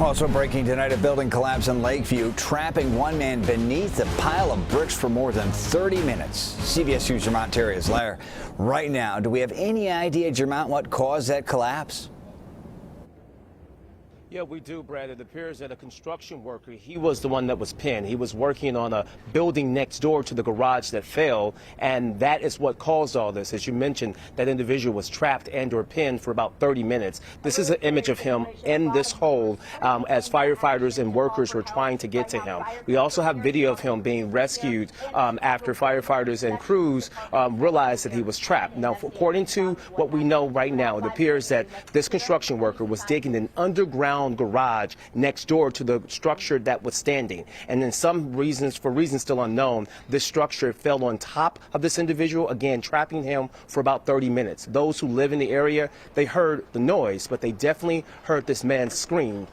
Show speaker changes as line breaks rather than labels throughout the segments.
Also breaking tonight, a building collapse in Lakeview, trapping one man beneath a pile of bricks for more than 30 minutes. CBS News Jermont Terry is there right now. Do we have any idea, Jermont, what caused that collapse?
Yeah, we do, Brad. It appears that a construction worker, he was the one that was pinned. He was working on a building next door to the garage that fell, and that is what caused all this. As you mentioned, that individual was trapped and or pinned for about 30 minutes. This is an image of him in this hole as firefighters and workers were trying to get to him. We also have video of him being rescued after firefighters and crews realized that he was trapped. Now, according to what we know right now, it appears that this construction worker was digging an underground garage next door to the structure that was standing, and for reasons still unknown, this structure fell on top of this individual, again trapping him for about 30 minutes. Those who live in the area, they heard the noise, but they definitely heard this man screaming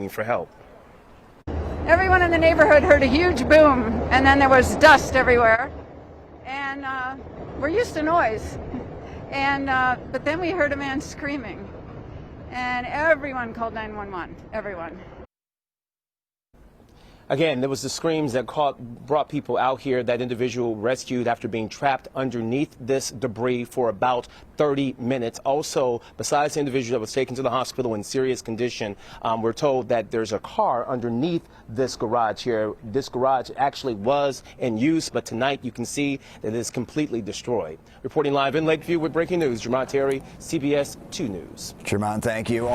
for help.
Everyone in the neighborhood heard a huge boom, and then there was dust everywhere, and we're used to noise, and but then we heard a man screaming. And everyone called 911, everyone.
Again, there was the screams that brought people out here. That individual rescued after being trapped underneath this debris for about 30 minutes. Also, besides the individual that was taken to the hospital in serious condition, we're told that there's a car underneath this garage here. This garage actually was in use, but tonight you can see that it is completely destroyed. Reporting live in Lakeview with breaking news, Jermont Terry, CBS 2 News.
Jermont, thank you.